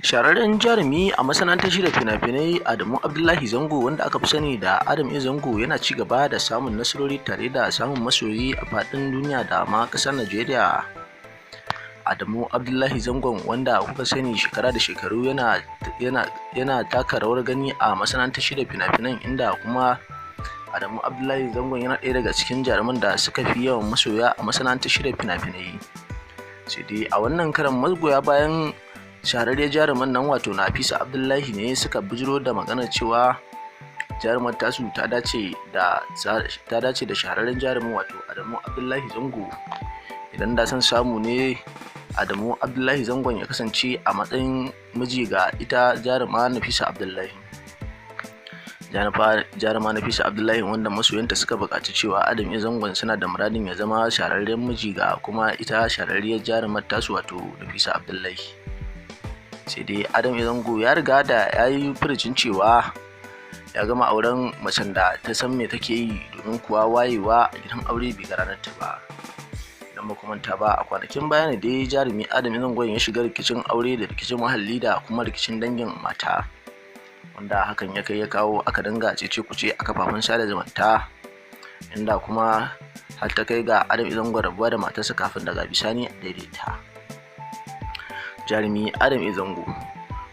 Shahararren jarumi a masana'antar shirya fina-finai Adamu Abdullahi Zango, wanda aka fi sani da Adam A Zango, yana ci gaba da samun nasarori tare da samun masoyi a faɗin duniya da ma ƙasar Najeriya. Adamu Abdullahi Zangon, wanda kuka sani shekara da shekaru yana taka rawar gani a masana'antar shirya fina-finan, inda kuma Adamu Abdullahi Zangon yana ɗaya daga cikin jaruman da suka fi yawan masoya a masana'antar shirya fina-finai. Sai dai a wannan karan magoya bayan shahararriyar jaruman nan wato Nafisa Abdullahi ne suka bijiro da maganar cewa jarumar tasu ta dace da shahararren jarumin wato Adamu Abdullahi Zango. Idan da san samu ne Adamu Abdullahi Zangon ya kasance a matsayin miji ga ita jaruma Nafisa Abdullahi. Jaruma Nafisa Abdullahi, wanda masoyanta suka buƙaci cewa Adam A Zangon suna da muradin ya zama shahararren miji ga kuma ita shahararriyar jarumar tasu wato Nafisa Abdullahi. Sai dai Adam A Zango ya riga da ya yi furucin cewa ya gama auren macen da ta san me take yi, domin kuwa wayewa a gidan aure bai ga ranar ta ba. Idan ba manta ba, a kwanakin baya ne dai jarumi Adam A Zango ya shiga rikicin aure da rikicin muhalli da kuma rikicin dangin mata, wanda hakan ya kai ya kawo aka dinga cece-kuce a kafafen sada zumunta, inda kuma har ta kai ga Adam A Zango rabuwa da matarsa kafin daga bisani a daidaita. Jarumi Adam A Zango,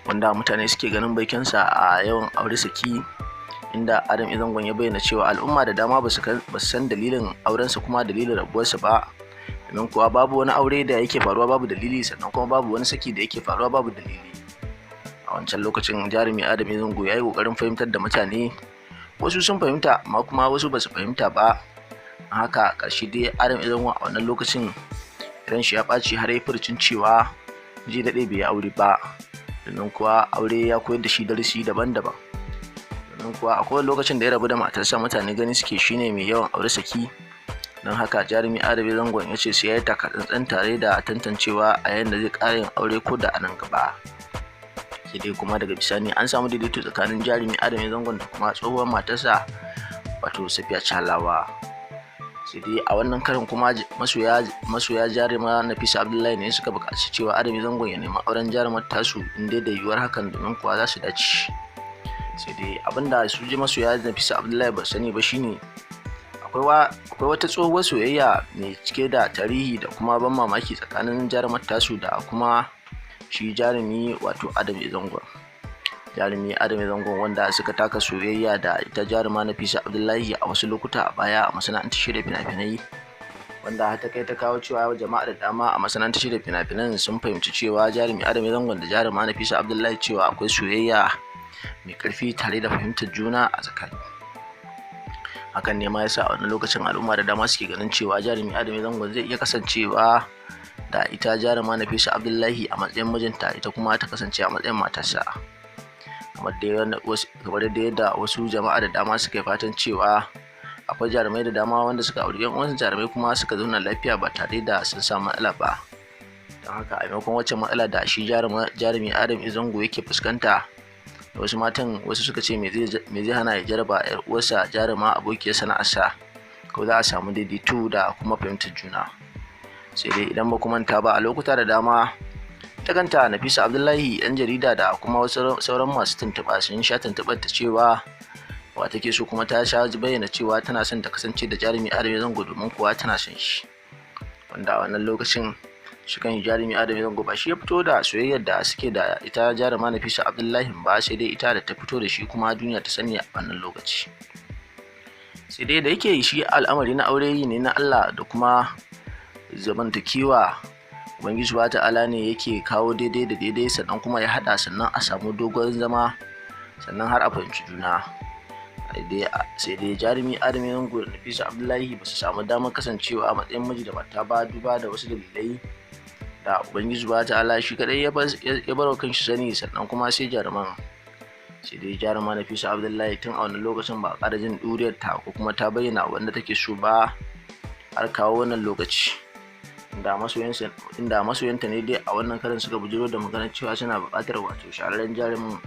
wanda mutane suke ganin baikensa a yawan aure saki, inda Adam A Zangon ya bayyana cewa al'umma da dama ba su san dalilin aurensa kuma dalilin rabuwarsa ba, domin kuwa babu wani aure da yake faruwa babu dalili, sannan kuma babu wani saki da yake faruwa babu dalili. A wancan lokacin jarumi Adam A Zango ya yi ƙoƙarin fahimtar da mutane, wasu sun fahimta amma kuma wasu ba su fahimta ba. Haka ƙarshe dai Adam A Zango a wannan lokacin ran shi ya ɓaci, har ya furcin cewa ji daɗe bai yi aure ba, domin kuwa aure ya koyar da shi darasi daban-daban. Domin kuwa akwai lokacin da ya rabu da matarsa mutane gani suke shine mai yawan aure saki. Don haka jarumi Adam A Zangon ya ce sai ya yi taka-tsantsan tare da tantancewa a yayin da zai ƙara yin aure ko da a nan gaba. Sai dai kuma daga bisani an samu daidaito tsakanin jarumi Adam A Zangon da kuma tsohuwar matarsa wato Safiya Chalawa. Sai dai a wannan karin kuma masoya jaruma Nafisa Abdullahi ne suka buƙaci cewa Adam A Zangon ya nemi auren jarumar tasu in dai da yiwuwar hakan, domin kuwa za su dace. Sai dai abinda su ji masoya Nafisa Abdullahi ba sani ba shine akwai wata tsohuwar soyayya mai cike da tarihi da kuma ban mamaki tsakanin jarumar tasu da kuma shi jarumi wato Adam A Zangon. Jarumi Adam A Zangon, wanda suka taka soyayya da ita jaruma Nafisa Abdullahi a wasu lokuta a baya a masana'antar shirya fina-finai, wanda har ta kai ta kawo cewa jama'a da dama a masana'antar shirya fina-finan sun fahimci cewa jarumi Adam A Zangon da jaruma Nafisa Abdullahi cewa akwai soyayya mai ƙarfi tare da fahimtar juna a tsakani. Hakan ne ma yasa a wannan lokacin al'umma da dama suke ganin cewa jarumi Adam A Zangon zai iya kasancewa da ita jaruma Nafisa Abdullahi a matsayin mijinta, ita kuma ta kasance a matsayin matarsa. Kamar da yadda wasu jama'a da dama suka yi fatan cewa akwai jarumai da dama wanda suka auri yan uwansu jarumai kuma suka zauna lafiya ba tare da sun samu matsala ba. Don haka a maimakon wacce matsala da shi jarumi Adam A Zango yake fuskanta, da wasu matan wasu suka ce me zai hana ya jaraba yar uwarsa jaruma abokiyar sana'arsa, ko za a samu daidaito da kuma fahimtar juna. Sai dai idan ba ku manta ba, a lokuta da dama ta kanta Nafisa Abdullahi, yan jarida da kuma wasu sauran masu tuntuɓa sun sha tuntuɓar ta cewa wa take so, kuma ta sha bayyana cewa tana son ta kasance da jarumi Adam A Zango, domin kuwa tana son shi. Wanda a wannan lokacin shi kan jarumi Adam A Zango ba shi ya fito da soyayyar da suke da ita jaruma Nafisa Abdullahi ba, sai dai ita da ta fito da shi kuma duniya ta sani a wannan lokaci. Sai dai da yake shi al'amari na aure ne na Allah da kuma zamantakewa, Ubangiji subhanahu ta'ala ne yake kawo daidai da daidai, sannan kuma ya haɗa, sannan a samu dogon zama, sannan har a fahimci juna. Sai dai jarumi Adam A Zango da Nafisa Abdullahi ba su samu damar kasancewa a matsayin miji da mata ba, duba da wasu dalilai da Ubangiji subhanahu ta'ala shi kadai ya bar wa kanshi sani. Sannan kuma sai jaruman, sai dai jaruma Nafisa Abdullahi tun a wannan lokacin ba a ƙara jin ɗuriyar ta ko kuma ta bayyana wanda take so ba har kawo wannan lokaci, inda masoyanta ne dai a wannan karin suka bujiro da maganar cewa suna buƙatar wato shahararren jarumin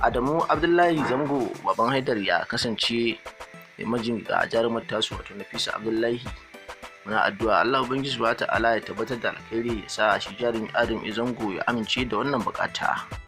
Adamu Abdullahi Zango baban Haidar ya kasance mijin ga jarumar tasu wato Nafisa Abdullahi. Muna addu'a Allah Ubangiji subhanahu ta'ala ya tabbatar da alkhairi, ya sa shi jarumi Adam A Zango ya amince da wannan buƙata.